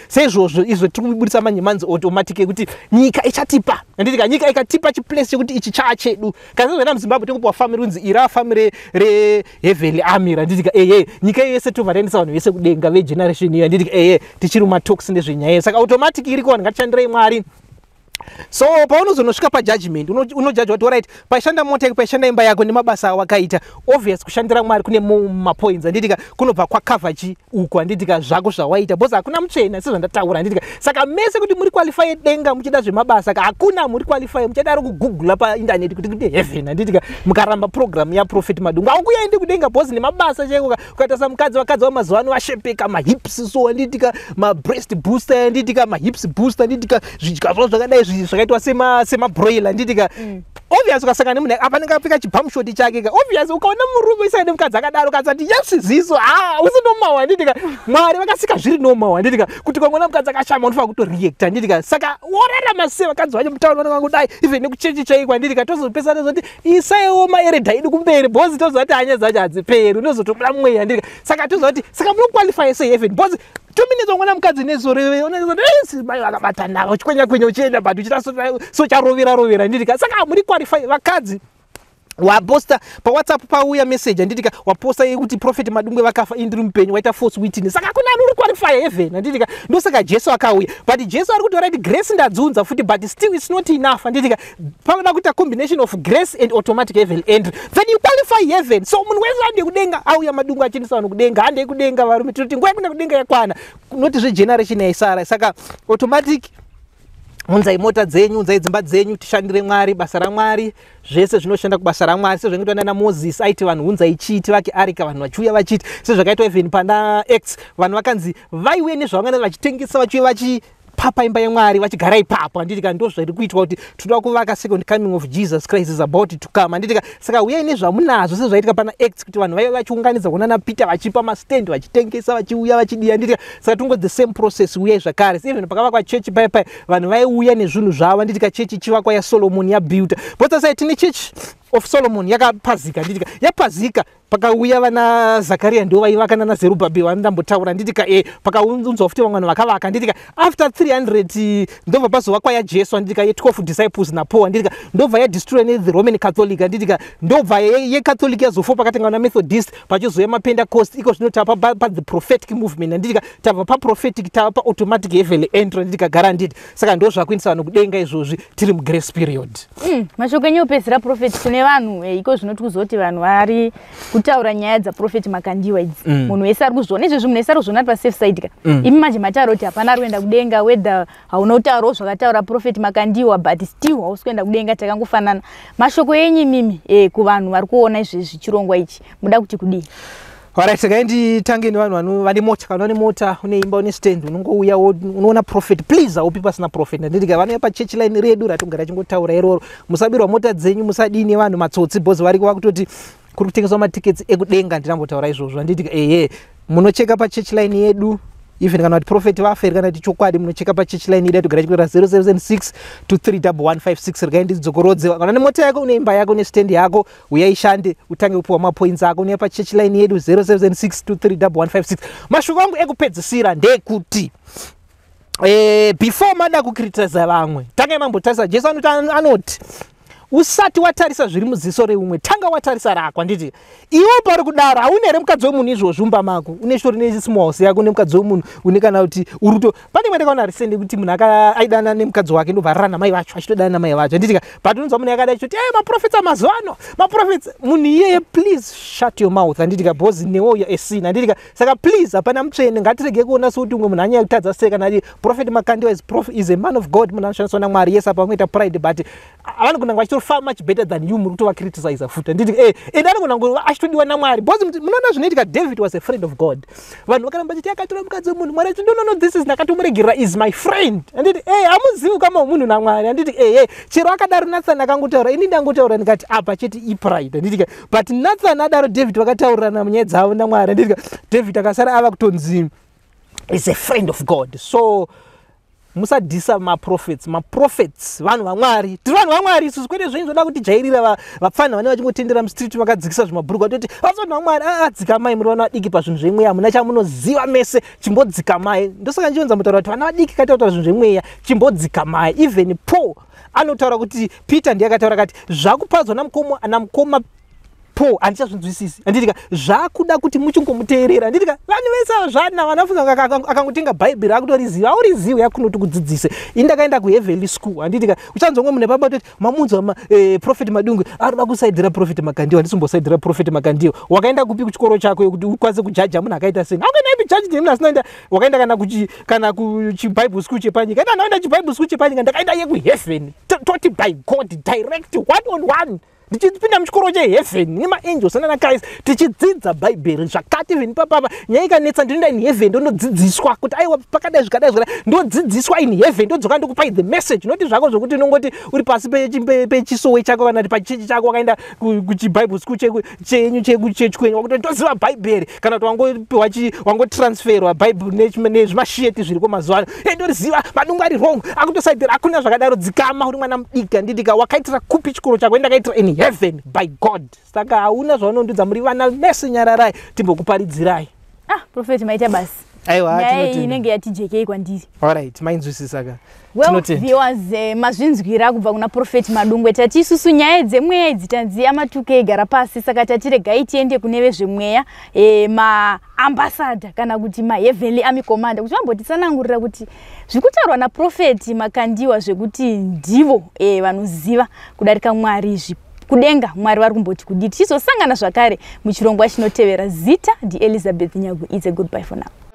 sezvozvo izvo tiri kubudisa manzi automatic kuti nyika ichatipa nditika nyika ikatipa chiplace chekuti ichi chachedu kana zvena muZimbabwe tingopa family unzi ira family re heavenly amira nditika nyika yese tovharendesa vanhu vese kudenga ve generation generation here nditi tichiri matalks nezvenyaya saka automatic iri kuwa ngatishandirai Mwari. So paunozonosvika pajudgment unojudge kuti alright paishanda mota yako paishanda imba yako nemabasa awakaita obvious kushandira Mwari kune mapoints anditika kunobva kwacover chi uko anditika zvako zvawaita because hakuna mutsvena sezvandataura anditika saka mese kuti muri qualify denga muchida zvemabasa hakuna muri qualify muchadaro kugoogle painternet kuti heaven anditika mukaramba program yaProfeti Madungwe aukuyaende kudenga because nemabasa chaiko ukaita samukadzi vakadzi vamazuva ano vashepeka mahips so anditika mabreast booster anditika mahips booster anditika zvidya zvavo zvakadai zvakaitwa semabroiler nditika obvious ukasangana nemunhu apanenge apfeka chibhamushoti chake obvious ukaona murume usaine mukadzi akadaro kasati yesiziso usinomawa nditika Mwari vakasika zviri nomawa nditika kuti kwangona mukadzi akashama unofanira kutoreacta nditika saka worarama sei vakadzi vacho mutauro vanenge kudai even nekuchechi chaikwa nditika tozopesana zoti isaiwo maeredha idi kumberi because tozoti hanya dzacho hadziperi unozotobuda mweya nditika saka tozoti saka munoqualify sei heaven because 2 minutes ongona mukadzi nezore mai vakabata navo chikwenya kwenya uchienda but uchita so charovera nditika saka muri qualify vakadzi waposta paWhatsApp pauya message anditika waposta yekuti Prophet Madungwe vakafa indiri mupenyu waita false witness saka kuna uri qualify heaven anditika ndosaka Jesu akauya but Jesu ari kuti already grace ndadzunza futi but still it's not enough anditika panoda kuita combination of grace and automatic heaven entry then you qualify heaven so munhu wese ande kudenga auya Madungwe achinisa vanhu kudenga ande kudenga varume toti nguva yekuenda kudenga yakwana noti zvegeneration yaisara saka automatic unzai mota dzenyu unzai dzimba dzenyu tishandire Mwari basa raMwari zvese zvinoshanda kubasa raMwari sezvakaitwa nana Moses aiti vanhu unzai chiti vake arika vanhu vachiuya vachiti sezvakaitwa even pana Acts vanhu vakanzi vaiuye nezvavangana vachitengesa vachiuya vachipapa imba yaMwari vachigara ipapo anditika ndo zviri kuitwa kuti toda kuvaka second coming of Jesus Christ is about to come anditika saka uyai nezvamunazvo sezvaitika pana Acts kuti vanhu vaiva vachiunganidza kunana Peter vachipa mastand vachitengesa vachiuya vachidiya anditika saka tungo the same process uyai zvakare even pakavakwa church pai vanhu vaiuya nezvinhu zvavo anditika church chivakwa yaSolomon yabuilda but sai tine church of Solomon yakapazika nditika yapazika pakauya vana Zakaria ndo vaivaka nana Zerubabel vandambotaura nditika pakaunzwa futi vamwe vakavaka nditika after 300 ndobva pazovakwa yaJesu nditika ye12 disciples na Paul nditika ndobva yadestroy the Roman Catholic nditika ndobva yeCatholic yazofo pakatenga na Methodist pachizoya maPentecost iko zvinotapa pa the prophetic movement nditika tabva pa prophetic tapa automatic heaven entry nditika guaranteed saka ndo zvakuinisa vanhu kudenga izvozvi tiri mu grace period mashoko enyopezira prophet tune vanhu iko zvinoti kuzoti vanhu vari kutaura nyaya dzaProfeti Makandiwa idzi munhu wese ari kuzviona izvezvi munhu wese ari kuzviona pa safe side ka imi manje mataura kuti hapana ari kuenda kudenga whether hauna kutaurawo zvakataura Profeti Makandiwa but still hausi kuenda kudenga takangofanana mashoko enyu mimi kuvanhu vari kuona izvezvi chirongwa ichi muda kuti kudii alright saka tange nevanhu vane mota kana une mota une imba une stand unongouya unoona prophet please aupi pasina prophet nditika vanouya pa church line redu ratogara chingotaura iroro musabirwa mota dzenyu musadini vanhu matsotsi bozi vari kutoti kuri kutengeswa matickets ekudenga ndinambotaura izvozvo anditika munocheka pa church line yedu even kana kuti prophet vafe kana kuti chokwadi munocheka pa church line yedu togara chikwera 076 231156 rikaindi dzokorodze kana nemota yako une imba yako ne stand yako uyaishande utange kupuwa mapoints ako ne pa church line yedu 076 231156 mashoko angu ekupedzisira ndekuti before mada kukriticize vamwe tange mambotarisa Jesu anoti usati watarisa zviri muziso reumwe tanga watarisa rako anditi iwe pari kudara haune here mukadzi wemunhu izvozvumba mako une shori nesmall house yako nemukadzi wemunhu une kana kuti uruto pane mwendakaona risende kuti munhu aidana nemukadzi wake ndobva arana mai vacho achitodana namai vacho anditika but unonzwa munhu yakadai choti maprofits amazuva ano maprofits munhu iyeye please shut your mouth anditika because newo esina anditika saka please hapana mutsvene ngatirege kuona sekuti umwe munhu anyaya kutadza sei kana ati Prophet Makandiwa is a man of God munhu anoshandiswa naMwari yes apa vanoita pride but vanogona vachito far much better than you muri kutova criticize futa nditi anogona kunge achitodiwa naMwari because munoona zvinoitika David was a friend of God vanhu vakaramba chiti akatora mukadzi wemunhu Mwari achiti no this is ndakatomuregerera is my friend anditi hamuzivi kama munhu naMwari anditi chero akadaro Nathan akangotaura ini ndangotaura ndikati apa cheti ipride anditika but Nathan adaro David vakataurirana munyaya dzavo naMwari anditika David akasara ava kutonzi is a friend of God so musadhisa maprophets vanhu vaMwari tiri vanhu vaMwari isusu kwete zvenyu zvoda kuti jairira vapfana vane vachingotendera mustreet vakadzikisa zvimabhuruku vatoti vasvanhu vaMwari dzikamai muri vana vadiki pazvinhu zvemweya hamuna chamunoziva mese chimbodzikamai ndosaka ndichionza mutaura kuti vana vadiki kataura zvinhu zvemweya chimbodzikamai even Paul anotaura kuti Peter ndiye akataura kati zvakupadzwa namukoma po handichazvinzwisisi handitika zvakuda kuti muchingomuteerera handitika vanhu vese zvana vanafunza akangotenga bhaibheri akutoriziva aurizivi yakunoti kudzidzise indakaenda kuheavenly school handitika uchanzomwe munhu pamba toti mamunzwa Prophet Madungwe arikuda kusaidhira Prophet Makandiwa ndisombosaidhira Prophet Makandiwa wakaenda kupi kuchikoro chako kuti ukwanise kujaja munhu akaita sei aukaenda ipi jaji nemunhu asinoenda wakaenda kana kuchibible school chepanyika enda naenda chibible school chepanyika ndakaenda yekuheaven toti by God direct one on one ndichipinda muchikoro cheheaven nemaangels ananakais tichidzidza bhaibheri zvakati veni papapa nyaya ikanetsa ndinoenda in heaven ndodzidziswa kuti aiwa pakadai zvikadai ndodzidziswa in heaven ndodzoka ndokupai the message noti zvako zvokuti unongoti uri pasi pechisowe chako kana pachechi chako wakaenda kuchibible school chenyu chekwenyu wakuti ndoziva bhaibheri kana kuti wangotransferwa bhaibheri nezvimasheti zviriko mazuva ano ndoriziva Madungwe ari wrong akutosaidhira akuna zvakadaro dzikama uri mwana mudika ndidika wakaitira kupi chikoro chako ndakaitira in heaven by God saka hauna zvaunondudza muri vana mese nyararai timbokuparidzirai Prophet maita basi aiwa inenge yatijekei kwandiri alright mainzwisisa ka well viewers mazvinzwira kubva kuna Prophet Madungwe tati isusu nyaya dzemweya idzi tanziya matuke egara pasi saka tatiregai tiende kune vezvemweya maambassador kana kuti maheavenly army commander kuti vambotitsanangurira kuti zvikutaurwa naProphet Makandiwa zvekuti ndivo vanoziva kudarika Mwari kudenga Mwari vari kumboti kudii tichizosangana zvakare muchirongwa chinotevera zita ndiElizabeth Nyagu. It's a goodbye for now.